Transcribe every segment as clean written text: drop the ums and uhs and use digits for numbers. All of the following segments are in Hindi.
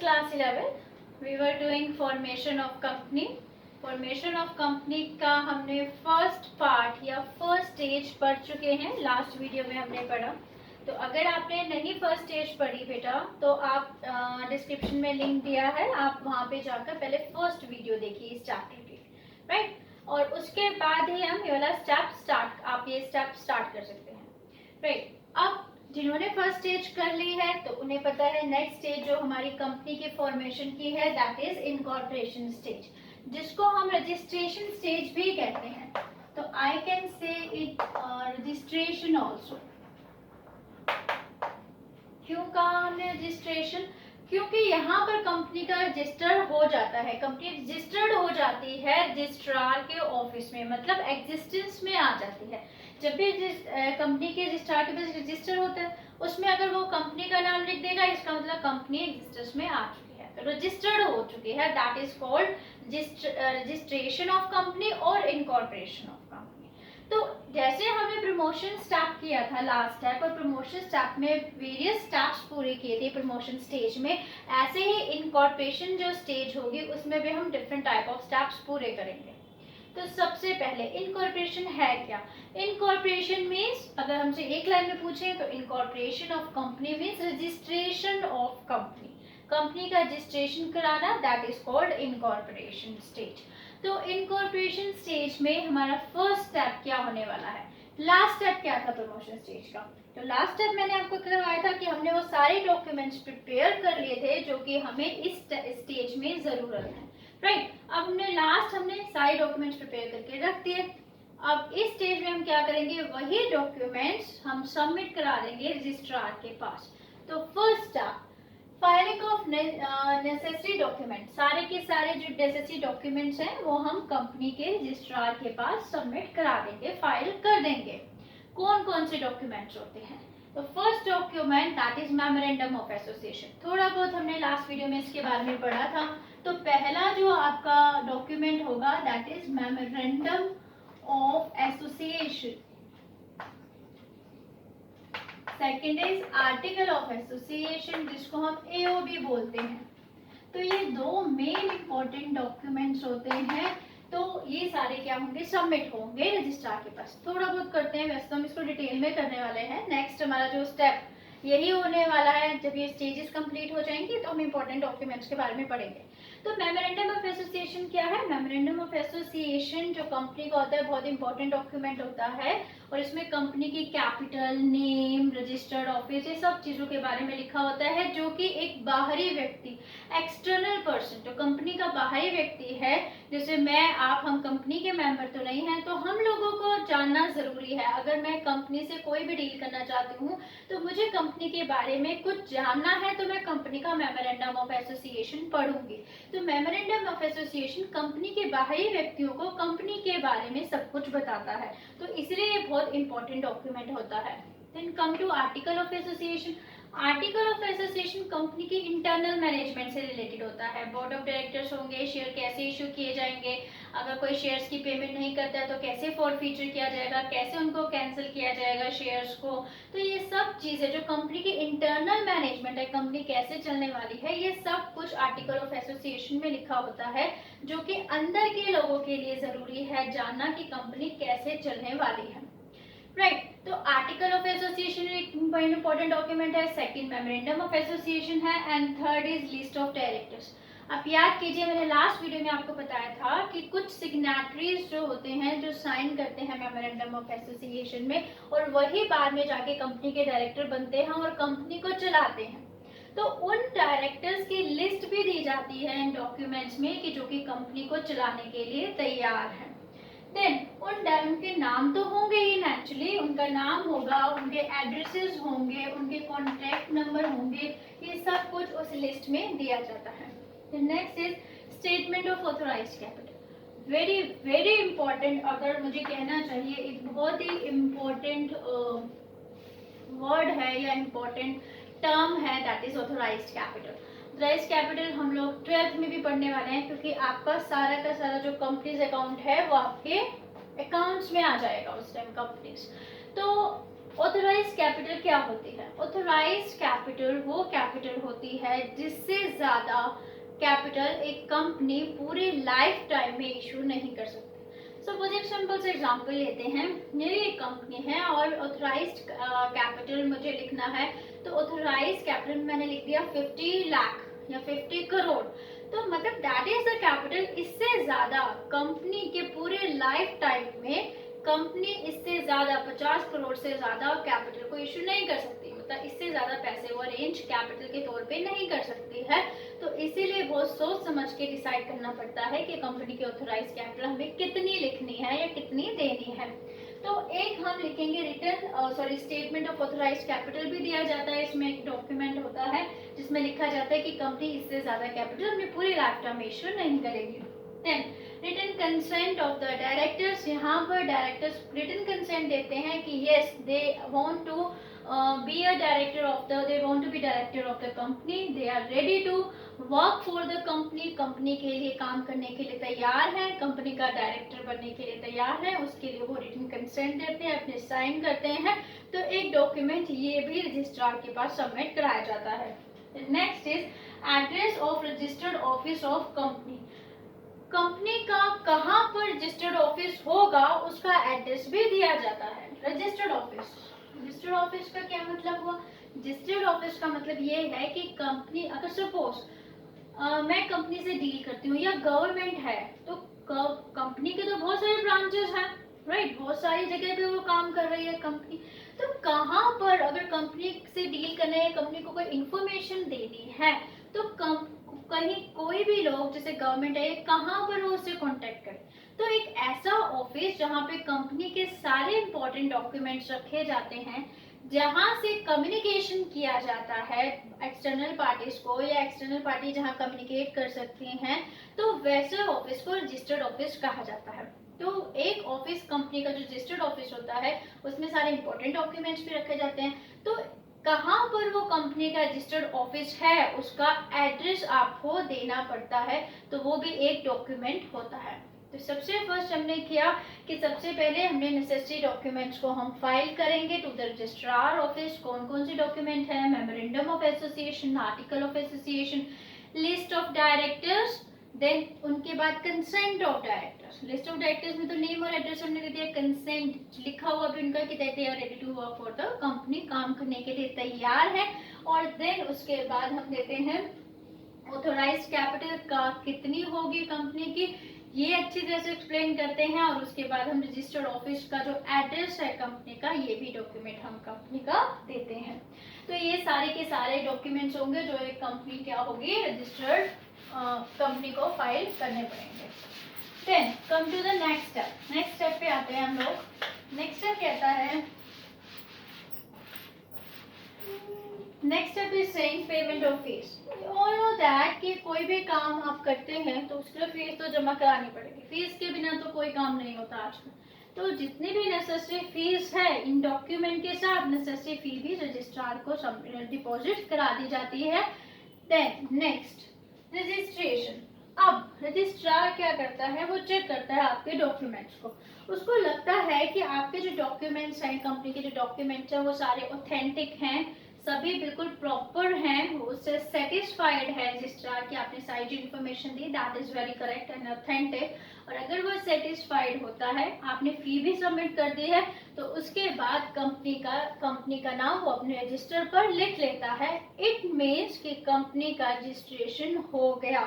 class 11 we were doing formation of company. Formation of company का हमने फर्स्ट पार्ट या फर्स्ट स्टेज पढ़ चुके हैं, लास्ट वीडियो में हमने पढ़ा। तो अगर आपने नहीं फर्स्ट स्टेज पढ़ी बेटा तो आप डिस्क्रिप्शन में लिंक दिया है, आप वहाँ पे जाकर पहले फर्स्ट वीडियो देखिए इस चैप्टर की, राइट। और उसके बाद ही हम ये वाला आप ये स्टेप स्टार्ट कर सकते हैं, राइट। अब जिन्होंने फर्स्ट स्टेज कर ली है तो उन्हें पता है नेक्स्ट स्टेज जो हमारी कंपनी के फॉर्मेशन की है दैट इज इनकॉर्पोरेशन स्टेज, जिसको हम रजिस्ट्रेशन स्टेज भी कहते हैं। तो I can say it registration also. क्यों कहा हमने रजिस्ट्रेशन? क्योंकि यहाँ पर कंपनी का रजिस्टर हो जाता है, कंपनी रजिस्टर्ड हो जाती है रजिस्ट्रार के ऑफिस में, मतलब एग्जिस्टेंस में आ जाती है। जब भी कंपनी के रजिस्ट्रार के पास रजिस्टर होता है उसमें अगर वो कंपनी का नाम लिख देगा इसका मतलब कंपनी एग्जिस्टेंस में आ चुकी है, तो रजिस्टर्ड हो चुकी है। That is called registration of company और इनकॉर्पोरेशन ऑफ कंपनी। तो जैसे हमने प्रमोशन स्टेप किया था लास्ट स्टेप, और प्रमोशन स्टेप में वेरियस स्टेप्स पूरे किए थे प्रमोशन स्टेज में, ऐसे ही इनकॉर्पोरेशन जो स्टेज होगी उसमें भी हम डिफरेंट टाइप ऑफ स्टेप्स पूरे करेंगे। तो सबसे पहले इनकॉर्पोरेशन है क्या? इनकॉर्पोरेशन मीन्स अगर हमसे एक लाइन में पूछें तो incorporation of company means registration of company, company का रजिस्ट्रेशन कराना, that is called incorporation stage. तो इनकॉर्पोरेशन स्टेज में हमारा फर्स्ट स्टेप क्या होने वाला है? लास्ट स्टेप क्या था प्रमोशन स्टेज का? तो लास्ट स्टेप मैंने आपको करवाया था कि हमने वो सारे डॉक्यूमेंट्स प्रिपेयर कर लिए थे जो कि हमें इस स्टेज में जरूरत है, राइट। अब हमने सारे डॉक्यूमेंट्स प्रिपेयर करके रख दिए। अब इस स्टेज में हम क्या करेंगे, वही डॉक्यूमेंट्स हम सबमिट करा देंगे रजिस्ट्रार के पास। तो first step filing of necessary document, सारे के सारे जो नेसेसरी डॉक्यूमेंट्स हैं वो हम कंपनी के रजिस्ट्रार के पास सबमिट करा देंगे, फाइल कर देंगे। कौन कौन से डॉक्यूमेंट्स होते हैं? तो first document that is memorandum of association. थोड़ा बहुत हमने लास्ट वीडियो में इसके बारे में पढ़ा था। तो पहला जो आपका डॉक्यूमेंट होगा that is memorandum of association. Second is article of association जिसको हम एओबी बोलते हैं। तो ये दो मेन इंपॉर्टेंट डॉक्यूमेंट्स होते हैं। तो ये सारे क्या होंगे, सबमिट होंगे रजिस्ट्रार के पास। थोड़ा बहुत करते हैं, वैसे तो हम इसको डिटेल में करने वाले हैं। नेक्स्ट हमारा जो स्टेप यही होने वाला है, जब ये स्टेजेस कंप्लीट हो जाएंगी तो हम इंपॉर्टेंट डॉक्यूमेंट्स के बारे में पढ़ेंगे। तो मेमोरेंडम ऑफ एसोसिएशन क्या है? मेमोरेंडम ऑफ एसोसिएशन जो कंपनी का होता है बहुत इंपॉर्टेंट डॉक्यूमेंट होता है, और इसमें कंपनी की कैपिटल, नेम, रजिस्टर्ड ऑफिस, ये सब चीजों के बारे में लिखा होता है, जो कि एक बाहरी व्यक्ति, एक्सटर्नल पर्सन, जो कंपनी का बाहरी व्यक्ति है, जैसे मैं आप, हम कंपनी के मेंबर तो नहीं हैं, तो हम लोगों को जानना जरूरी है। अगर मैं कंपनी से कोई भी डील करना चाहती हूँ तो मुझे कंपनी के बारे में कुछ जानना है, तो मैं कंपनी का मेमोरेंडम ऑफ एसोसिएशन पढ़ूंगी। तो मेमोरेंडम ऑफ एसोसिएशन कंपनी के बाहरी व्यक्तियों को कंपनी के बारे में सब कुछ बताता है, तो इसलिए ये बहुत इंपॉर्टेंट डॉक्यूमेंट होता है। Then come to article of association. Article of association company की इंटरनल मैनेजमेंट से रिलेटेड होता है। बोर्ड ऑफ डायरेक्टर्स होंगे, शेयर कैसे इशू किए जाएंगे, अगर कोई शेयर्स की पेमेंट नहीं करता है तो कैसे फॉरफीचर किया जाएगा, कैसे उनको कैंसिल किया जाएगा शेयर्स को। तो ये सब चीजें जो कंपनी की इंटरनल मैनेजमेंट है, कंपनी कैसे चलने वाली है, ये सब कुछ आर्टिकल ऑफ एसोसिएशन में लिखा होता है, जो कि अंदर के लोगों के लिए जरूरी है जानना कि कंपनी कैसे चलने वाली है, राइट। तो आर्टिकल ऑफ एसोसिएशन एक इंपॉर्टेंट डॉक्यूमेंट है। सेकंड मेमोरेंडम ऑफ एसोसिएशन है, and third is list of directors. आप याद कीजिए, मैंने लास्ट वीडियो में आपको बताया था कि कुछ सिग्नेटरीज जो होते हैं जो साइन करते हैं मेमोरेंडम ऑफ एसोसिएशन में, और वही बाद में जाके कंपनी के डायरेक्टर बनते हैं और कंपनी को चलाते हैं। तो उन डायरेक्टर्स की लिस्ट भी दी जाती है इन डॉक्यूमेंट्स में कि जो कि कंपनी को चलाने के लिए तैयार है। देन उनके नाम तो होंगे ही नेचुरली, उनका नाम होगा, उनके एड्रेसेस होंगे, उनके कॉन्टैक्ट नंबर होंगे, ये सब कुछ उस लिस्ट में दिया जाता है। Next is statement of authorised capital. Very very important, अगर मुझे कहना चाहिए एक बहुत ही इम्पोर्टेंट वर्ड है या इम्पोर्टेंट टर्म है, that is authorised capital. Authorised capital हम लोग 12th में भी पढ़ने वाले हैं, क्योंकि आपका सारा का सारा जो कंपनीज अकाउंट है वो आपके अकाउंट्स में आ जाएगा उस टाइम कंपनीज। तो ऑथराइज्ड कैपिटल क्या होती है? ऑथराइज्ड कैपिटल वो कैपिटल होती है जिससे ज्यादा कैपिटल एक कंपनी पूरे लाइफ टाइम में इशू नहीं कर सकती। सपोज एक सिंपल से एग्जांपल लेते हैं, मेरी एक कंपनी है और ऑथराइज्ड कैपिटल मुझे लिखना है, तो ऑथराइज्ड कैपिटल मैंने लिख दिया 50 लाख या 50 करोड़, तो मतलब दैट इज द कैपिटल। इससे ज्यादा कंपनी के पूरे लाइफ टाइम में कंपनी इससे ज्यादा 50 करोड़ से ज्यादा कैपिटल को इशू नहीं कर सकती, मतलब इससे ज्यादा पैसे वो अरेंज कैपिटल के तौर पे नहीं कर सकती है। तो इसीलिए बहुत सोच समझ के डिसाइड करना पड़ता है कि कंपनी की ऑथराइज कैपिटल हमें कितनी लिखनी है या कितनी देनी है। तो एक हम लिखेंगे return statement of authorise capital भी दिया जाता है, इसमें एक डॉक्यूमेंट होता है जिसमें लिखा जाता है कि कंपनी इससे ज्यादा कैपिटल अपनी पूरी लाइफ टाइम इशू नहीं करेगी। Then written consent of the directors, यहाँ पर डायरेक्टर्स रिटन कंसेंट देते हैं कि yes they want to be a director of the, they want to be director of the company, they are ready to work for the company, company के लिए काम करने के लिए तैयार है, कंपनी का डायरेक्टर बनने के लिए तैयार है, उसके लिए वो रिटन कंसेंट देते हैं, अपने साइन करते हैं। तो एक डॉक्यूमेंट ये भी रजिस्ट्रार के पास सबमिट कराया जाता है। Next is address of registered office of company, company का कहाँ पर रजिस्टर्ड ऑफिस होगा उसका एड्रेस भी दिया जाता है। रजिस्टर्ड ऑफिस, रजिस्टर्ड ऑफिस का क्या मतलब हुआ? रजिस्टर्ड ऑफिस का मतलब ये है कि कंपनी, अगर सपोज मैं कंपनी से डील करती हूँ या गवर्नमेंट है, तो कंपनी के तो बहुत सारे ब्रांचेस हैं, राइट, बहुत सारी जगह पे वो काम कर रही है कंपनी। तो कहाँ पर अगर कंपनी से डील करना है, कंपनी को कोई इंफॉर्मेशन देनी है, तो कहीं कोई भी लोग जैसे गवर्नमेंट है, कहाँ पर वो उससे कांटेक्ट करे? तो एक ऐसा ऑफिस जहाँ पे कंपनी के सारे इंपॉर्टेंट डॉक्यूमेंट्स रखे जाते हैं, जहाँ से कम्युनिकेशन किया जाता है एक्सटर्नल पार्टीज को, या एक्सटर्नल पार्टी जहाँ कम्युनिकेट कर सकती हैं, तो वैसे ऑफिस को रजिस्टर्ड ऑफिस कहा जाता है। तो एक ऑफिस, कंपनी का जो रजिस्टर्ड ऑफिस होता है उसमें सारे इंपॉर्टेंट डॉक्यूमेंट्स भी रखे जाते हैं। तो कहाँ पर वो कंपनी का रजिस्टर्ड ऑफिस है उसका एड्रेस आपको देना पड़ता है, तो वो भी एक डॉक्यूमेंट होता है। तो सबसे फर्स्ट हमने किया कि सबसे पहले हमने नेसेसरी डॉक्यूमेंट्स को हम फाइल करेंगे टू द रजिस्ट्रार ऑफिस। कौन कौन से डॉक्यूमेंट है? Memorandum of association, article of association, list of directors, then उनके बाद consent of directors. List of directors में तो नेम और एड्रेस हमने दे दिया, कंसेंट लिखा हुआ भी उनका कि they are ready to work for the company, काम करने के लिए तैयार है। और देन उसके बाद हम देते हैं ऑथोराइज्ड कैपिटल का कितनी होगी कंपनी की, ये अच्छी तरह से एक्सप्लेन करते हैं। और उसके बाद हम रजिस्टर्ड ऑफिस का जो एड्रेस है कंपनी का, ये भी डॉक्यूमेंट हम कंपनी का देते हैं। तो ये सारे के सारे डॉक्यूमेंट्स होंगे जो एक कंपनी क्या होगी, रजिस्टर्ड कंपनी को फाइल करने पड़ेंगे। Then come to the next step. Next step पे आते हैं हम लोग। नेक्स्ट स्टेप कहता है, next step is saying payment of fees. All know that कि कोई भी काम आप करते हैं तो उसके लिए फीस तो जमा करानी पड़ेगी, फीस के बिना तो कोई काम नहीं होता आजकल। तो जितनी भी नेसेसरी फीस है इन डॉक्यूमेंट के साथ, नेसेसरी फी भी रजिस्ट्रार को डिपॉजिट करा दी जाती है। Then next registration. अब रजिस्ट्रार क्या करता है, वो चेक करता है आपके डॉक्यूमेंट्स को। उसको लगता है कि आपके जो डॉक्यूमेंट्स हैं, कंपनी के जो डॉक्यूमेंट्स हैं वो सारे ऑथेंटिक हैं, सभी बिल्कुल प्रॉपर हैं, उससे सेटिस्फाइड है रजिस्ट्रार कि आपने सारी जो information the that is very correct and authentic. और अगर वो सेटिस्फाइड होता है, आपने फी भी सबमिट कर दी है, तो उसके बाद कंपनी का नाम वो अपने रजिस्टर पर लिख लेता है। इट मीन्स कि कंपनी का रजिस्ट्रेशन हो गया।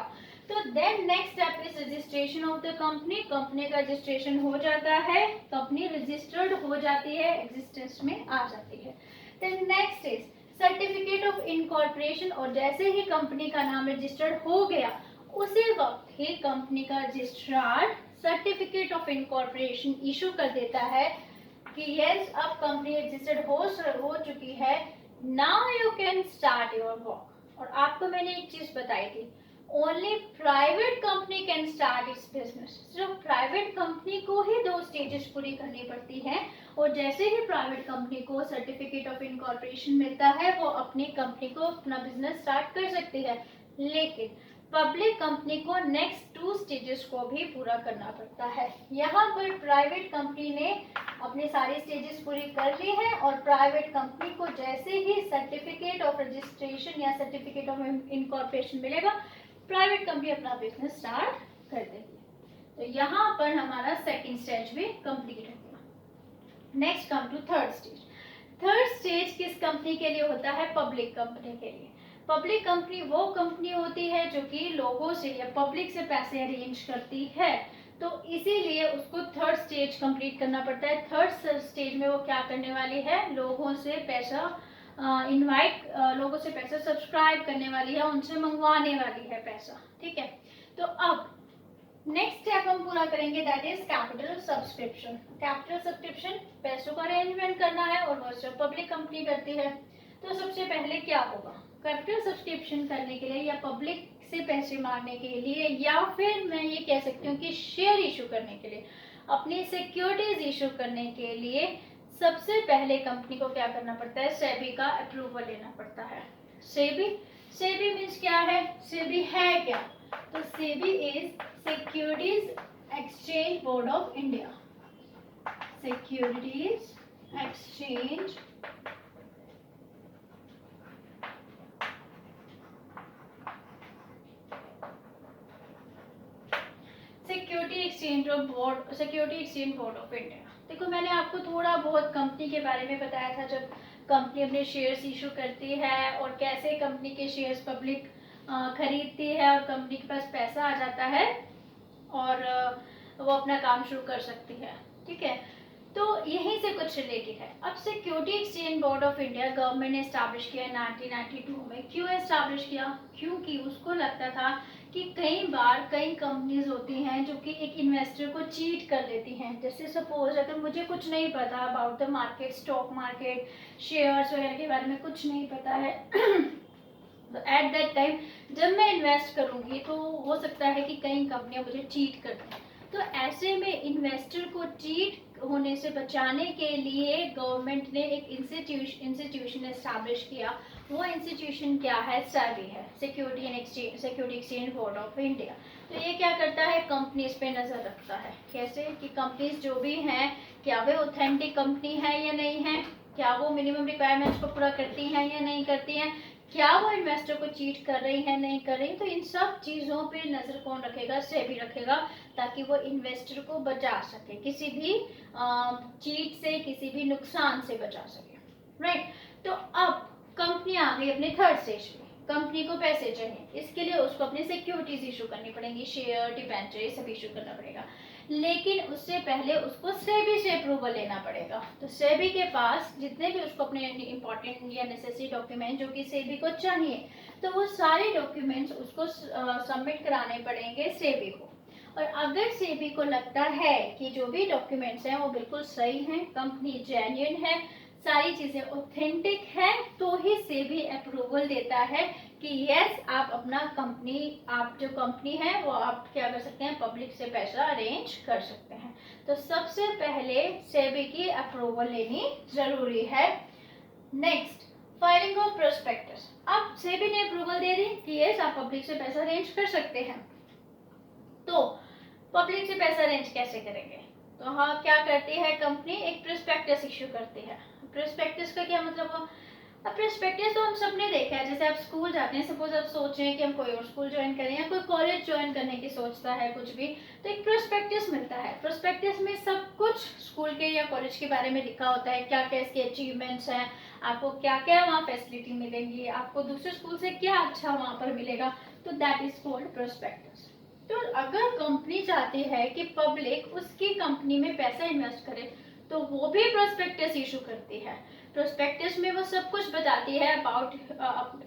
तो then next step is registration of the company. Company का रजिस्ट्रेशन हो जाता है, कंपनी रजिस्टर्ड हो जाती है, एग्जिस्टेंस में आ जाती है। Then next is certificate of incorporation. और जैसे ही कंपनी का नाम रजिस्टर्ड हो गया, उसी वक्त ही कंपनी का registrar certificate of incorporation issue कर देता है कि यस अब कंपनी रजिस्टर्ड हो चुकी है, now you can start your work. और आपको मैंने एक चीज बताई थी, only private company can start it's business. सिर्फ प्राइवेट कंपनी को ही 2 स्टेजेस पूरी करनी पड़ती हैं, और जैसे ही प्राइवेट कंपनी को सर्टिफिकेट ऑफ इनकॉर्पोरेशन मिलता है, वो अपनी कंपनी को अपना बिजनेस स्टार्ट कर सकती है। लेकिन पब्लिक कंपनी को नेक्स्ट 2 स्टेजेस को भी पूरा करना पड़ता है। यहाँ पर प्राइवेट कंपनी ने अपनी सारी स्टेजेस पूरी कर ली है और प्राइवेट कंपनी को जैसे ही सर्टिफिकेट ऑफ रजिस्ट्रेशन या सर्टिफिकेट ऑफ इनकॉर्पोरेशन मिलेगा, प्राइवेट कंपनी अपना बिजनेस स्टार्ट कर देगी। तो यहाँ पर हमारा सेकंड स्टेज भी कंप्लीट हो गया। Next come to third stage. Third stage किस कंपनी के लिए होता है? पब्लिक कंपनी के लिए। पब्लिक कंपनी वो कंपनी होती है जो कि लोगों से या पब्लिक से पैसे अरेंज करती है, तो इसीलिए उसको थर्ड स्टेज कंप्लीट करना पड़ता है। थर्ड स्टेज में वो क्या करने वाली है? लोगों से पैसा लोगों से पैसा सब्सक्राइब करने वाली है, उनसे मंगवाने वाली है पैसा। ठीक है, तो अब नेक्स्ट स्टेप हम पूरा करेंगे, that is capital subscription. Capital subscription पैसों का अरेंजमेंट करना है और वो सब पब्लिक कंपनी करती है। तो सबसे पहले क्या होगा? कैपिटल सब्सक्रिप्शन करने के लिए या पब्लिक से पैसे मांगने के लिए या फिर मैं ये कह सकती हूँ कि शेयर इशू करने के लिए, अपनी सिक्योरिटीज इशू करने के लिए सबसे पहले कंपनी को क्या करना पड़ता है? सेबी का अप्रूवल लेना पड़ता है। सेबी मीन्स क्या है? सेबी है क्या? तो SEBI is securities exchange board of India. Securities exchange security exchange board of India. देखो, मैंने आपको थोड़ा बहुत कंपनी के बारे में बताया था, जब कंपनी अपने शेयर्स इशू करती है और कैसे कंपनी के शेयर्स पब्लिक खरीदती है और कंपनी के पास पैसा आ जाता है और वो अपना काम शुरू कर सकती है। ठीक है, तो यहीं से कुछ रिलेटेड है। अब security exchange board of India government ने एस्टैब्लिश किया 1992 में। क्यों एस्टैब्लिश किया? क्योंकि उसको लगता था कि कई बार कई कंपनीज होती हैं जो कि एक इन्वेस्टर को चीट कर लेती हैं। जैसे सपोज अगर मुझे कुछ नहीं पता about the market, stock market, shares वगैरह के बारे में कुछ नहीं पता है तो एट दैट टाइम जब मैं इन्वेस्ट करूंगी तो हो सकता है कि कई कंपनियां मुझे चीट कर दें। तो ऐसे में इन्वेस्टर को चीट होने से बचाने के लिए गवर्नमेंट ने एक इंस्टीट्यूशन एस्टैब्लिश किया। वो इंस्टीट्यूशन क्या है? सेबी है, security exchange board of India. तो ये क्या करता है? कंपनीज पे नजर रखता है। कैसे कि कंपनीज जो भी हैं, क्या वे ऑथेंटिक कंपनी है या नहीं है, क्या वो मिनिमम रिक्वायरमेंट्स को पूरा करती हैं या नहीं करती हैं, क्या वो इन्वेस्टर को चीट कर रही है नहीं कर रही। तो इन सब चीजों पे नजर कौन रखेगा? सेबी रखेगा, ताकि वो इन्वेस्टर को बचा सके, किसी भी चीट से, किसी भी नुकसान से बचा सके। राइट, तो अब कंपनी आ गई अपने थर्ड स्टेज में। कंपनी को पैसे चाहिए, इसके लिए उसको अपनी सिक्योरिटीज इशू करनी पड़ेंगी, शेयर, डिबेंचर, ये सब इशू करना पड़ेगा। लेकिन उससे पहले उसको सेबी से अप्रूवल लेना पड़ेगा। तो सेबी के पास जितने भी उसको अपने इंपॉर्टेंट या नेसेसरी डॉक्यूमेंट जो कि सेबी को चाहिए, तो वो सारे डॉक्यूमेंट्स उसको सबमिट कराने पड़ेंगे सेबी को। और अगर सेबी को लगता है कि जो भी डॉक्यूमेंट्स हैं वो बिल्कुल सही हैं, कंपनी जेन्युइन है, सारी चीजें ऑथेंटिक है, तो ही सेबी अप्रूवल देता है कि यस आप अपना कंपनी, आप जो कंपनी है वो आप क्या कर सकते हैं? पब्लिक से पैसा अरेंज कर सकते हैं। तो सबसे पहले सेबी की अप्रूवल लेनी जरूरी है। Next, filing of prospectus. अब सेबी ने अप्रूवल दे दी कि यस आप पब्लिक से पैसा अरेंज कर सकते हैं। तो पब्लिक से पैसा अरेंज कैसे करेंगे? तो हाँ, क्या करती है कंपनी? एक प्रोस्पेक्टस इश्यू करती है। प्रोस्पेक्टस का क्या मतलब हुआ? अब प्रोस्पेक्टस तो हम सबने देखा है। जैसे आप स्कूल जाते हैं, सपोज आप सोच रहे हैं कि हम कोई और स्कूल ज्वाइन करें या कोई कॉलेज ज्वाइन करने की सोचता है कुछ भी, तो एक प्रोस्पेक्टस मिलता है। प्रोस्पेक्टस में सब कुछ स्कूल के या कॉलेज के बारे में लिखा होता है, क्या क्या इसके अचीवमेंट्स हैं, आपको क्या क्या वहाँ फैसिलिटी मिलेंगी, आपको दूसरे स्कूल से क्या अच्छा वहाँ पर मिलेगा। तो दैट इज कॉल्ड प्रोस्पेक्टस। तो अगर कंपनी चाहती है कि पब्लिक उसकी कंपनी में पैसा इन्वेस्ट करे, तो वो भी प्रोस्पेक्टस इशू करती है। प्रोस्पेक्टस में वो सब कुछ बताती है अबाउट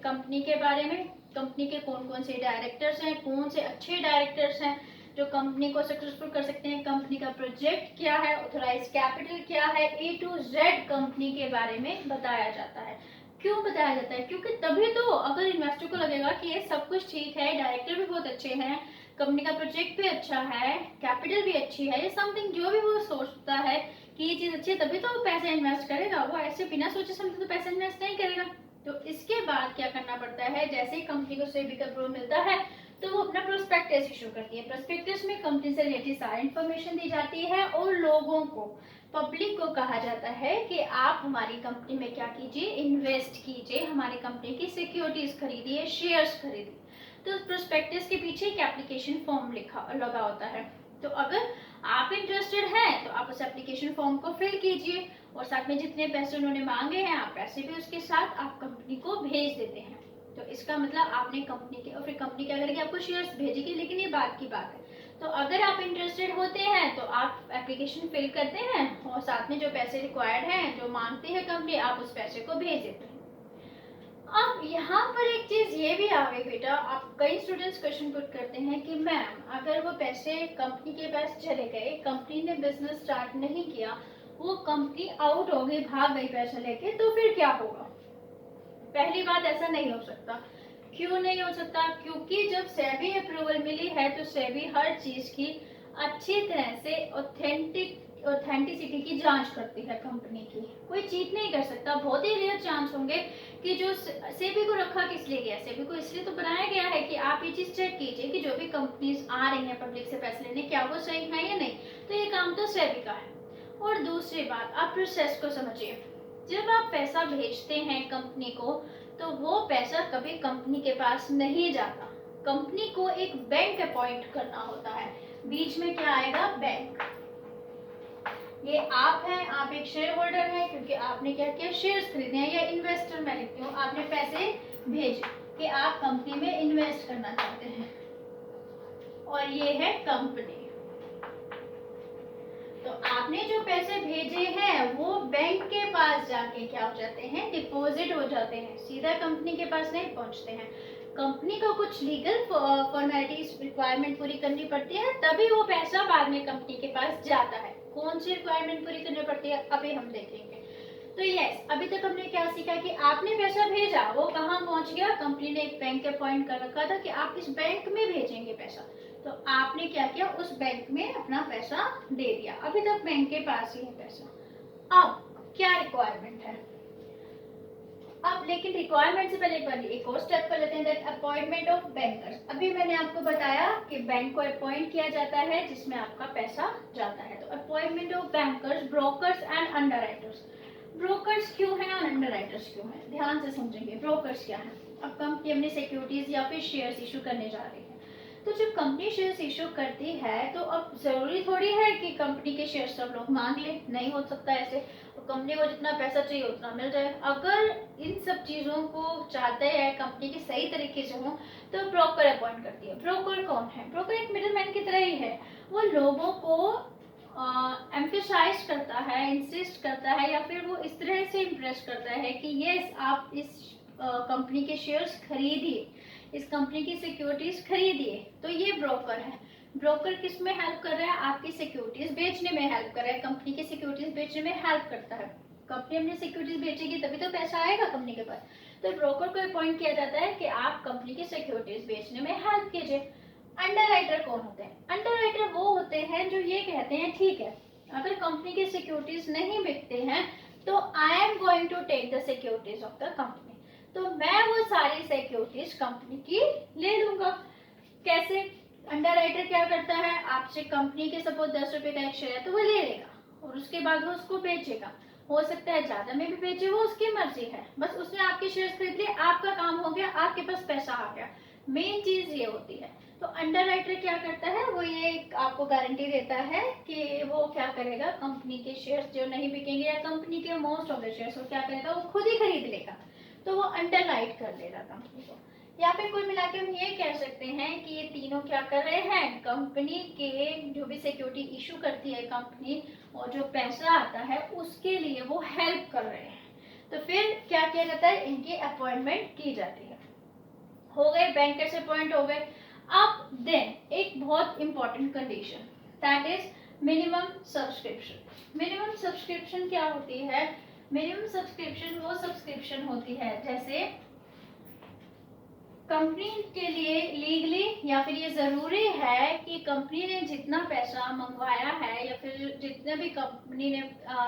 कंपनी के बारे में, कंपनी के कौन कौन से डायरेक्टर्स हैं, कौन से अच्छे डायरेक्टर्स हैं जो कंपनी को सक्सेसफुल कर सकते हैं, कंपनी का प्रोजेक्ट क्या है, ऑथराइज कैपिटल क्या है, A to Z कंपनी के बारे में बताया जाता है। क्यों बताया जाता है? क्योंकि तभी तो अगर इन्वेस्टर को लगेगा कि ये सब कुछ ठीक है, डायरेक्टर भी बहुत अच्छे हैं, कंपनी का प्रोजेक्ट भी अच्छा है, कैपिटल भी अच्छी है, ये समथिंग जो भी वो सोचता है कि ये चीज अच्छी है, तभी तो वो पैसा इन्वेस्ट करेगा। वो ऐसे बिना सोचे समझे तो पैसा इन्वेस्ट नहीं करेगा। तो इसके बाद क्या करना पड़ता है? जैसे ही कंपनी को सेबी का अप्रूवल मिलता है तो वो अपना प्रोस्पेक्टस इशू करती है। प्रोस्पेक्टस में कंपनी से रिलेटेड सारी इन्फॉर्मेशन दी जाती है और लोगों को पब्लिक को कहा जाता है कि आप हमारी कंपनी में क्या कीजिए, इन्वेस्ट कीजिए, हमारी कंपनी की सिक्योरिटीज खरीदिए, शेयर्स खरीदिए। तो प्रोस्पेक्टस के पीछे एक एप्लीकेशन फॉर्म लगा होता है। तो अगर आप इंटरेस्टेड हैं तो आप उस एप्लीकेशन फॉर्म को फिल कीजिए और साथ में जितने पैसे उन्होंने मांगे हैं आप पैसे भी उसके साथ आप कंपनी को भेज देते हैं। तो इसका मतलब आपने कंपनी के, और फिर कंपनी क्या करेगी, आपको शेयर्स भेजेगी। लेकिन ये बात की बात है, तो अगर आप इंटरेस्टेड होते हैं तो आप एप्लीकेशन फिल करते हैं और साथ में जो पैसे रिक्वायर्ड हैं, जो मांगती है कंपनी, आप उस पैसे को भेज देते हैं। अब यहाँ पर एक चीज ये भी आ गई बेटा, आप कई स्टूडेंट्स क्वेश्चन पुट करते हैं कि मैम अगर वो पैसे कंपनी के पास चले गए, कंपनी ने बिजनेस स्टार्ट नहीं किया, वो कंपनी आउट हो गई, भाग गई पैसा लेके, तो फिर क्या होगा। पहली बात, ऐसा नहीं हो सकता। क्यों नहीं हो सकता? क्योंकि जब सेबी अप्रूवल मिली है तो सेबी हर चीज की अच्छी तरह से ऑथेंटिसिटी की जांच करती है कंपनी की। कोई चीट नहीं कर सकता। बहुत ही रेयर चांस होंगे कि जो सेबी को रखा किस लिए गया, सेबी को इसलिए तो बनाया गया है कि आप ये चीज चेक कीजिए कि जो भी कंपनीज आ रही हैं पब्लिक से पैसे लेने, क्या वो सही है या नहीं। तो ये काम तो सेबी का है। और दूसरी बात, आप प्रोसेस को समझिए। जब आप पैसा भेजते हैं कंपनी को तो वो पैसा कभी कंपनी के पास नहीं जाता। कंपनी को एक बैंक अपॉइंट करना होता है। बीच में क्या आएगा, बैंक। ये आप हैं, आप एक शेयर होल्डर हैं क्योंकि आपने क्या किया, शेयर्स खरीदे हैं, या इन्वेस्टर मैं लिखती हूँ, आपने पैसे भेजे कि आप कंपनी में इन्वेस्ट करना चाहते हैं। और ये है कंपनी। तो आपने जो पैसे भेजे हैं वो बैंक के पास जाके क्या हो जाते हैं, डिपॉजिट हो जाते हैं, सीधा कंपनी के पास नहीं पहुंचते हैं। कंपनी को कुछ लीगल फॉर्मेलिटीज रिक्वायरमेंट पूरी करनी पड़ती है, तभी वो पैसा बाद में कंपनी के पास जाता है। कौन सी रिक्वायरमेंट पूरी करनी पड़ती है अभी हम देखेंगे। तो यस, अभी तक हमने क्या सीखा कि आपने पैसा भेजा, वो कहाँ पहुंच गया, कंपनी ने एक बैंक अपॉइंट कर रखा था कि आप इस बैंक में भेजेंगे पैसा। तो आपने क्या किया, उस बैंक में अपना पैसा दे दिया। अभी तक बैंक के पास ही है पैसा। अब क्या रिक्वायरमेंट है, अब लेकिन रिक्वायरमेंट से पहले एक और स्टेप कर लेते हैं, दैट अपॉइंटमेंट ऑफ बैंकर्स। अभी मैंने आपको बताया कि बैंक को अपॉइंट किया जाता है जिसमें आपका पैसा जाता है। तो appointment of bankers, brokers and underwriters. Brokers क्यों है और अंडरराइटर्स क्यों है, ध्यान से समझेंगे। ब्रोकर्स क्या है, अब कंपनी अपनी सिक्योरिटीज या फिर शेयर्स इशू करने जा रही है। तो जब कंपनी शेयर्स इशू करती है तो अब जरूरी थोड़ी है कि कंपनी के शेयर्स सब लोग मांग ले, नहीं हो सकता ऐसे। तो कंपनी को जितना पैसा चाहिए उतना मिल जाए। अगर इन सब चीजों को चाहते हैं कंपनी की सही तरीके से हो तो ब्रोकर अपॉइंट करती है। ब्रोकर कौन है, ब्रोकर एक मिडलमैन की तरह ही है। वो लोगों को एम्फेसाइज करता है, इंसिस्ट करता है, या फिर वो इस तरह से इम्प्रेस करता है कि यस आप इस कंपनी के शेयर्स खरीदिए, इस कंपनी की सिक्योरिटीज खरीदिए। तो ये ब्रोकर है। ब्रोकर किस में हेल्प कर रहा है, आपकी सिक्योरिटीज बेचने में हेल्प कर रहा है, कंपनी की सिक्योरिटीज बेचने में हेल्प करता है। कंपनी अपनी सिक्योरिटीज बेचेगी तभी तो पैसा आएगा कंपनी के पास। तो ब्रोकर को अपॉइंट किया जाता है कि आप कंपनी की सिक्योरिटीज बेचने में हेल्प कीजिए। अंडरराइटर कौन होते हैं, अंडरराइटर वो होते हैं जो ये कहते हैं ठीक है अगर कंपनी की सिक्योरिटीज नहीं बिकते हैं तो I am going to take the securities of the company. तो मैं वो सारी सिक्योरिटीज कंपनी की ले लूंगा। कैसे, अंडरराइटर क्या करता है, आपसे कंपनी के सपोज 10 रुपए का एक शेयर है तो वो ले लेगा और उसके बाद वो उसको बेचेगा। हो सकता है ज्यादा में भी बेचे, वो उसकी मर्जी है, बस उसने आपके शेयर खरीद लिए, आपका काम हो गया, आपके पास पैसा आ गया। मेन चीज ये होती है। तो अंडरराइटर क्या करता है, वो ये आपको गारंटी देता है कि वो क्या करेगा, कंपनी के शेयर्स जो नहीं बिकेंगे या कंपनी के मोस्ट ऑफ द शेयर्स वो क्या करेगा, वो खुद ही खरीद लेगा। तो वो अंडरराइट कर लेगा कंपनी को। या फिर कुल मिला के हम ये कह सकते हैं कि ये तीनों क्या कर रहे हैं, कंपनी के जो भी सिक्योरिटी इशू करती है कंपनी और जो पैसा आता है उसके लिए वो हेल्प कर रहे हैं। तो फिर क्या किया जाता है, इनकी अपॉइंटमेंट की जाती है। हो गए, बैंकर्स अपॉइंट हो गए। अब देन एक बहुत important condition, that is minimum subscription. Minimum subscription क्या होती है, मिनिमम सब्सक्रिप्शन वो सब्सक्रिप्शन होती है जैसे कंपनी के लिए लीगली या फिर ये जरूरी है कि कंपनी ने जितना पैसा मंगवाया है या फिर जितने भी कंपनी ने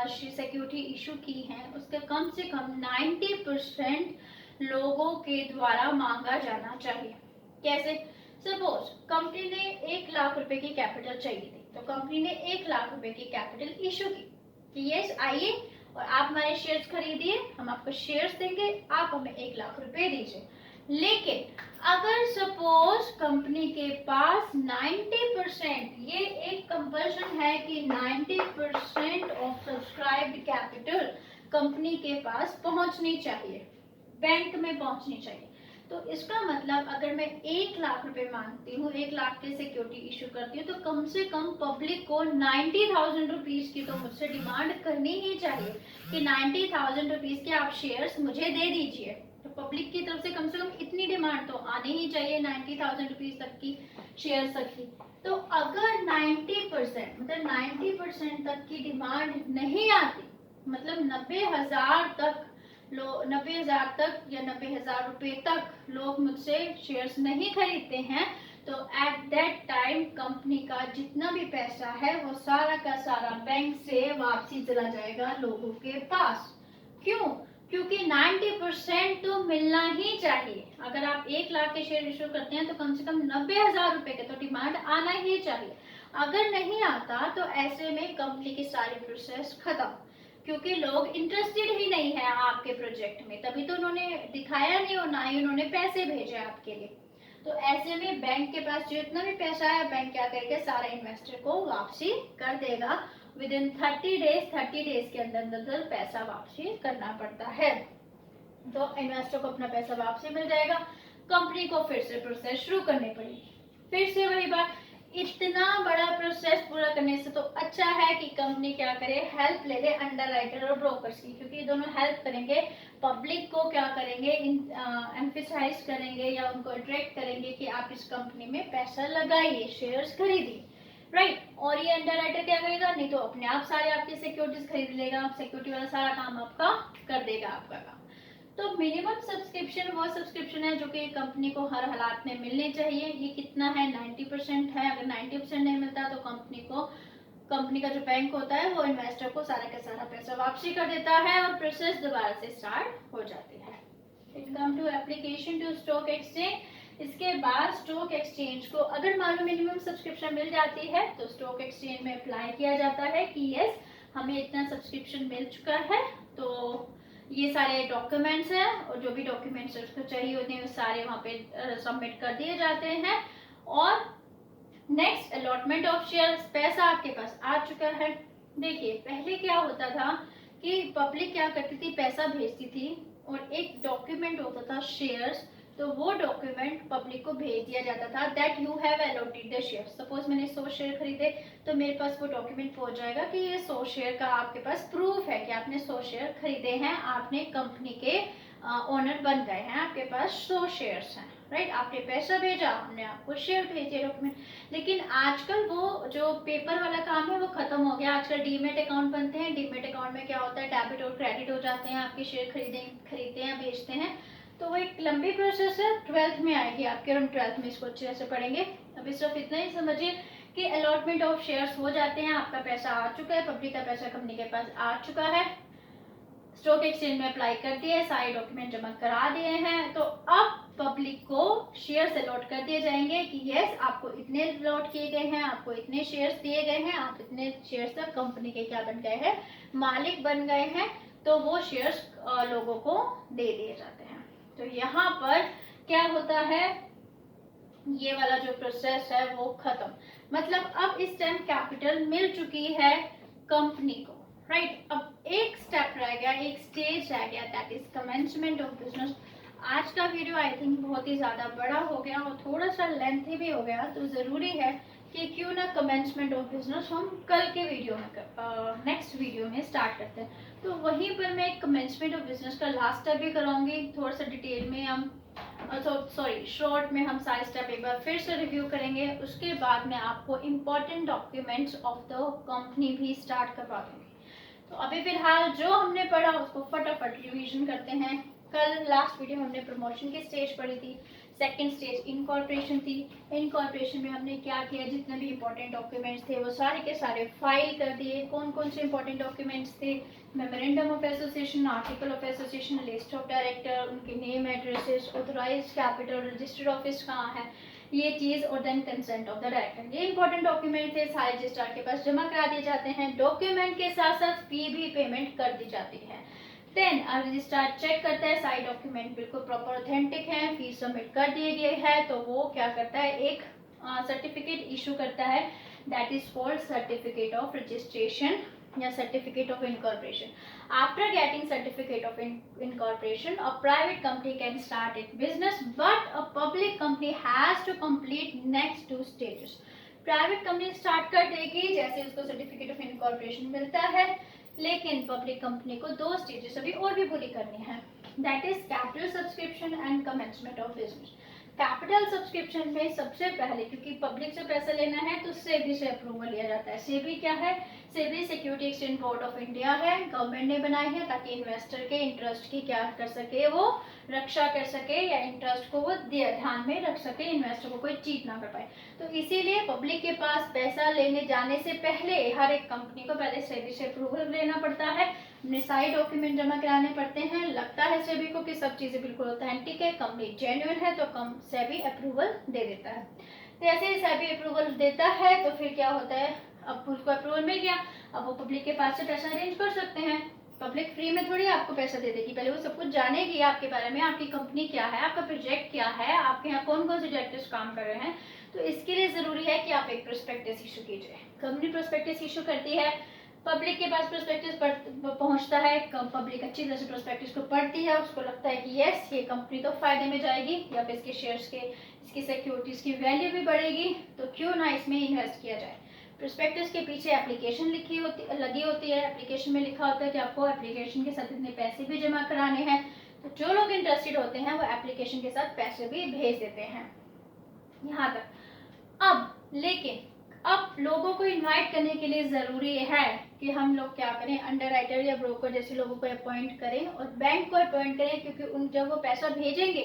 सिक्योरिटी इशू की है उसका कम से कम 90% लोगों के द्वारा मांगा जाना चाहिए। कैसे, सपोज कंपनी ने 1 लाख रुपए की कैपिटल चाहिए थी तो कंपनी ने 1 लाख रुपए की कैपिटल इशू की। कि यस आइए और आप हमारे शेयर्स खरीदिए, हम आपको शेयर्स देंगे, आप हमें 1,00,000 रुपए दीजिए। लेकिन अगर सपोज कंपनी के पास 90%, ये एक कंपल्शन है कि 90% ऑफ सब्सक्राइब्ड कैपिटल कंपनी के पास पहुंचनी चाहिए, बैंक में पहुंचनी चाहिए। तो इसका मतलब अगर मैं 1,00,000 रुपए मांगती हूँ, 1,00,000 की सिक्योरिटी इशू करती हूँ, तो कम से कम पब्लिक को 90,000 रुपीज की तो मुझसे डिमांड करनी ही चाहिए कि 90,000 रुपीज के आप शेयर्स मुझे दे दीजिए। तो पब्लिक की तरफ से कम इतनी डिमांड तो आनी ही चाहिए 90,000 रुपीज तक की शेयर तक की। तो अगर 90% मतलब 90% तक की डिमांड नहीं आती, मतलब 90,000 तक 90,000 तक या 90,000 रुपए तक लोग मुझसे शेयर्स नहीं खरीदते हैं, तो एट दैट टाइम कंपनी का जितना भी पैसा है वो सारा का सारा बैंक से वापसी चला जाएगा लोगों के पास। क्यों? क्योंकि 90% तो मिलना ही चाहिए। अगर आप 1,00,000 के शेयर इशू करते हैं तो कम से कम 90,000 रुपए के तो डिमांड आना ही चाहिए। अगर नहीं आता तो ऐसे में कंपनी की सारी प्रोसेस खत्म, क्योंकि लोग इंटरेस्टेड ही नहीं है आपके प्रोजेक्ट में, तभी तो उन्होंने दिखाया नहीं और ना ही उन्होंने पैसे भेजे आपके लिए। तो ऐसे में बैंक के पास जितना भी पैसा है, बैंक क्या करेगा, सारा इन्वेस्टर को वापसी कर देगा विद इन 30 डेज। 30 डेज के अंदर अंदर पैसा वापसी करना पड़ता है, तो इन्वेस्टर को अपना पैसा वापसी मिल जाएगा, कंपनी को फिर से प्रोसेस शुरू करनी पड़ेगी। फिर से वही बात, इतना बड़ा प्रोसेस पूरा करने से तो अच्छा है कि कंपनी क्या करे, हेल्प ले ले अंडरराइटर और ब्रोकर्स की, क्योंकि दोनों हेल्प करेंगे, पब्लिक को क्या करेंगे, एम्फेसाइज करेंगे या उनको अट्रैक्ट करेंगे कि आप इस कंपनी में पैसा लगाइए, शेयर्स खरीदिए, राइट। और ये अंडरराइटर क्या करेगा, नहीं तो अपने आप सारे आपके सिक्योरिटीज खरीद लेगा, सिक्योरिटी वाला सारा काम आपका कर देगा आपका काम। तो मिनिमम सब्सक्रिप्शन वो सब्सक्रिप्शन है जो कि कंपनी को हर हालात में मिलनी चाहिए। ये कितना है, 90% है। अगर 90% नहीं मिलता तो कंपनी का जो बैंक होता है वो इन्वेस्टर को सारा का सारा पैसा वापसी कर देता है और प्रोसेस दोबारा से स्टार्ट हो जाती है। Income to application to stock exchange. इसके बाद स्टॉक एक्सचेंज को अगर मालूम मिनिमम सब्सक्रिप्शन मिल जाती है तो स्टॉक एक्सचेंज में अप्लाई किया जाता है कि यस हमें इतना सब्सक्रिप्शन मिल चुका है, तो ये सारे डॉक्यूमेंट्स हैं और जो भी डॉक्यूमेंट्स उसको चाहिए होते हैं वो सारे वहाँ पे सबमिट कर दिए जाते हैं। और नेक्स्ट अलॉटमेंट ऑफ शेयर्स, पैसा आपके पास आ चुका है। देखिए पहले क्या होता था कि पब्लिक क्या करती थी, पैसा भेजती थी और एक डॉक्यूमेंट होता था शेयर्स, तो वो डॉक्यूमेंट पब्लिक को भेज दिया जाता था that you have allotted the share. Suppose मैंने 100 शेयर खरीदे तो मेरे पास वो डॉक्यूमेंट पहुंच जाएगा कि ये 100 शेयर का आपके पास प्रूफ है कि आपने 100 शेयर खरीदे हैं, आपने कंपनी के ओनर बन गए हैं, आपके पास 100 शेयर्स हैं, राइट। आपने पैसा भेजा, हमने आपको शेयर भेजे डॉक्यूमेंट। लेकिन आजकल वो जो पेपर वाला काम है वो खत्म हो गया। आजकल डीमेट अकाउंट बनते हैं, डीमेट अकाउंट में क्या होता है, डेबिट और क्रेडिट हो जाते हैं, आपके शेयर खरीदते हैं बेचते हैं, तो वो एक लंबी प्रोसेस है, 12th में आएगी आपके, हम 12th में इसको अच्छे से पढ़ेंगे। अभी सिर्फ इतना ही समझिए कि अलॉटमेंट ऑफ शेयर्स हो जाते हैं, आपका पैसा आ चुका है, पब्लिक का पैसा कंपनी के पास आ चुका है, स्टॉक एक्सचेंज में अप्लाई कर दिए, सारे डॉक्यूमेंट जमा करा दिए हैं, तो अब पब्लिक को शेयर्स अलॉट कर दिए जाएंगे कि यस आपको इतने अलॉट किए गए हैं, आपको इतने शेयर्स दिए गए हैं, आप इतने शेयर्स तक कंपनी के क्या बन गए हैं, मालिक बन गए हैं, तो वो शेयर्स लोगों को दे दिए जाते हैं। तो यहाँ पर क्या होता है, ये वाला जो प्रोसेस है वो खत्म, मतलब अब इस टाइम कैपिटल मिल चुकी है कंपनी को, राइट। अब एक स्टेप रह गया, एक स्टेज रह गया, that is commencement of business. आज का वीडियो आई थिंक बहुत ही ज़्यादा बड़ा हो गया और थोड़ा सा लेंथी भी हो गया, तो ज़रूरी है कि क्यों ना कमेंसमेंट ऑफ बिजनेस हम कल के वीडियो में नेक्स्ट वीडियो में स्टार्ट करते हैं। तो वहीं पर मैं कमेंसमेंट ऑफ बिजनेस का लास्ट स्टेप भी कराऊंगी, थोड़ा सा डिटेल में हम शॉर्ट में हम सारे स्टेप एक बार फिर से रिव्यू करेंगे। उसके बाद मैं आपको important documents of the company भी स्टार्ट करवा दूंगी। तो अभी फिलहाल जो हमने पढ़ा उसको फटाफट रिवीजन करते हैं। कल लास्ट वीडियो में हमने प्रमोशन की स्टेज पढ़ी थी, सेकंड स्टेज इनकॉर्पोरेशन थी। इनकॉर्पोरेशन में हमने क्या किया, जितने भी इंपॉर्टेंट डॉक्यूमेंट्स थे वो सारे के सारे फाइल कर दिए। कौन कौन से इंपॉर्टेंट डॉक्यूमेंट्स थे, memorandum of association, article of association, list of director, उनके name addresses, authorized capital, registered office कहाँ है, ये चीज, और then consent of the director. ये इंपॉर्टेंट डॉक्यूमेंट थे, सारे रजिस्ट्रार के पास जमा करा दिए जाते हैं। डॉक्यूमेंट के साथ साथ फी भी पेमेंट कर दी जाती है। देन रजिस्ट्रार चेक करता है सारे डॉक्यूमेंट बिल्कुल प्रॉपर ऑथेंटिक हैं, फी सबमिट कर दिए गए हैं, तो वो क्या करता है, एक सर्टिफिकेट इशू करता है, that is called certificate of registration या certificate of incorporation. After getting certificate of incorporation a private company can start it business, but a public company has to complete next 2 stages. Private company start कर देगी जैसे उसको सर्टिफिकेट ऑफ इनकॉर्पोरेशन मिलता है, लेकिन पब्लिक कंपनी को 2 स्टेजेस अभी और भी पूरी करनी है, that is capital subscription and commencement of business. Capital subscription में सबसे पहले, क्योंकि पब्लिक से पैसा लेना है तो सेबी से अप्रूवल लिया जाता है। सेबी क्या है, SEBI security exchange board of India है, गवर्नमेंट ने बनाई है ताकि इन्वेस्टर के इंटरेस्ट की क्या कर सके, वो रक्षा कर सके, या इंटरेस्ट को वो ध्यान में रख सके, इन्वेस्टर को कोई चीट ना कर पाए। तो इसीलिए पब्लिक के पास पैसा लेने जाने से पहले हर एक कंपनी को पहले सेबी से अप्रूवल लेना पड़ता है, अपने सारे डॉक्यूमेंट जमा कराने पड़ते हैं। लगता है सेबी को कि सब चीजें बिल्कुल ऑथेंटिक है, कंपनी जेन्युइन है, तो सेबी अप्रूवल दे देता है। जैसे ही सेबी अप्रूवल देता है तो फिर क्या होता है, अब उसको अप्रूवल मिल गया, अब वो पब्लिक के पास से पैसा अरेंज कर सकते हैं। पब्लिक फ्री में थोड़ी आपको पैसा दे देगी, पहले वो सब कुछ जानेगी आपके बारे में, आपकी कंपनी क्या है, आपका प्रोजेक्ट क्या है, आपके यहाँ कौन कौन से डायरेक्टर्स काम कर रहे हैं। तो इसके लिए जरूरी है कि आप एक प्रोस्पेक्टस इशू कीजिए। कंपनी प्रोस्पेक्टस इशू करती है, पब्लिक के पास प्रोस्पेक्टस पहुंचता है, पब्लिक अच्छी तरह से प्रोस्पेक्टस को पढ़ती है, उसको लगता है कि यस ये कंपनी तो फायदे में जाएगी, या फिर इसके शेयर्स के, इसकी सिक्योरिटीज की वैल्यू भी बढ़ेगी, तो क्यों ना इसमें इन्वेस्ट किया जाए। प्रोस्पेक्टस के पीछे एप्लीकेशन लगी होती है, एप्लीकेशन में लिखा होता है कि आपको एप्लीकेशन के साथ इतने पैसे भी जमा कराने हैं। तो जो लोग इंटरेस्टेड होते हैं वो एप्लीकेशन के साथ पैसे भी भेज देते हैं, यहाँ तक। अब लेकिन अब लोगों को इनवाइट करने के लिए जरूरी है कि हम लोग क्या करें, अंडरराइटर या ब्रोकर जैसे लोगों को अपॉइंट करें और बैंक को अपॉइंट करें, क्योंकि उन जब वो पैसा भेजेंगे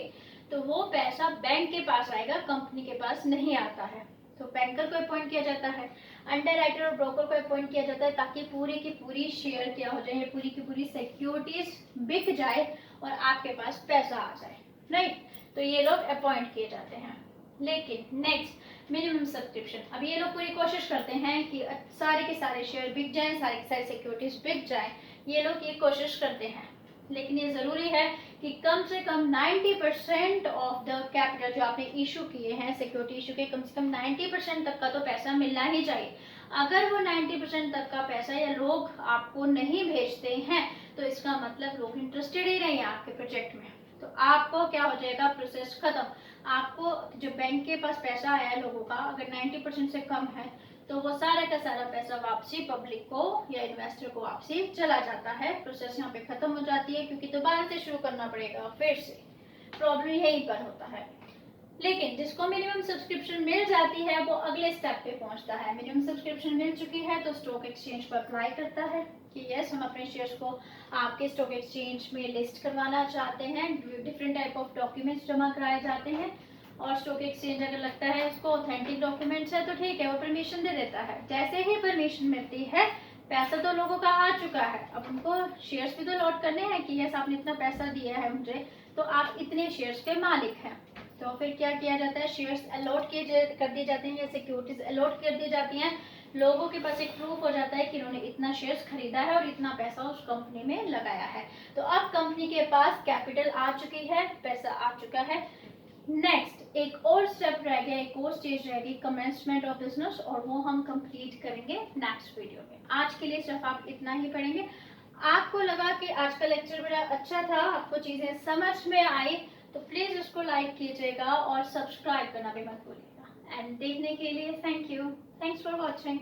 तो वो पैसा बैंक के पास आएगा, कंपनी के पास नहीं आता है। तो बैंकर को अपॉइंट किया जाता है, अंडरराइटर और ब्रोकर को अपॉइंट किया जाता है, ताकि पूरी की पूरी शेयर क्या हो जाए, पूरी की पूरी सिक्योरिटीज बिक जाए और आपके पास पैसा आ जाए, राइट। तो ये लोग अपॉइंट किए जाते हैं। लेकिन नेक्स्ट मिनिमम सब्सक्रिप्शन, अब ये लोग पूरी कोशिश करते हैं कि सारे के सारे शेयर बिक जाएं, सारे के सारे सिक्योरिटीज बिक जाएं, ये लोग ये कोशिश करते हैं। लेकिन ये जरूरी है कि कम से कम 90% ऑफ द कैपिटल जो आपने इशू किए हैं, सिक्योरिटी इशू के, कम से कम 90% तक का तो पैसा मिलना ही चाहिए। अगर वो 90% तक का पैसा या लोग आपको नहीं भेजते हैं तो इसका मतलब लोग इंटरेस्टेड ही नहीं है आपके प्रोजेक्ट में, तो आपको क्या हो जाएगा, प्रोसेस खत्म। आपको जो बैंक के पास पैसा आया है लोगों का, अगर 90% से कम है तो वो सारा का सारा पैसा वापसी पब्लिक को या इन्वेस्टर को वापसी चला जाता है, प्रोसेस यहाँ पे खत्म हो जाती है, क्योंकि दोबारा से शुरू करना पड़ेगा फिर से। प्रॉब्लम यहीं पर होता है। लेकिन जिसको मिनिमम सब्सक्रिप्शन मिल जाती है वो अगले स्टेप पे पहुंचता है। मिनिमम सब्सक्रिप्शन मिल चुकी है तो स्टॉक एक्सचेंज पर अप्लाई करता है कि यस हम अपने शेयर्स को आपके स्टॉक एक्सचेंज में लिस्ट करवाना चाहते हैं। डिफरेंट टाइप ऑफ डॉक्यूमेंट्स जमा कराए जाते हैं और स्टॉक एक्सचेंज अगर लगता है उसको ऑथेंटिक डॉक्यूमेंट्स है तो ठीक है, वो परमिशन दे देता है। जैसे ही परमिशन मिलती है, पैसा तो लोगों का आ चुका है, अब उनको शेयर्स भी तो लॉट करने हैं कि यस आपने इतना पैसा दिया है मुझे, तो आप इतने शेयर्स के मालिक हैं। तो फिर क्या किया जाता है, शेयर्स अलॉट कर दिए जाते हैं या सिक्योरिटीज अलॉट कर दी जाती हैं। लोगों के पास एक प्रूफ हो जाता है कि उन्होंने इतना शेयर्स खरीदा है और इतना पैसा उस कंपनी में लगाया है। तो अब कंपनी के पास कैपिटल आ चुकी है, पैसा आ चुका है। नेक्स्ट एक और स्टेप रह गया, एक और स्टेज रह गई, कमेंसमेंट ऑफ बिजनेस, और वो हम कंप्लीट करेंगे नेक्स्ट वीडियो में। आज के लिए सिर्फ आप इतना ही पढ़ेंगे। आपको लगा कि आज का लेक्चर बड़ा अच्छा था, आपको चीजें समझ में आई, तो प्लीज उसको लाइक कीजिएगा और सब्सक्राइब करना भी मत भूलिएगा। एंड देखने के लिए thank you, thanks for watching.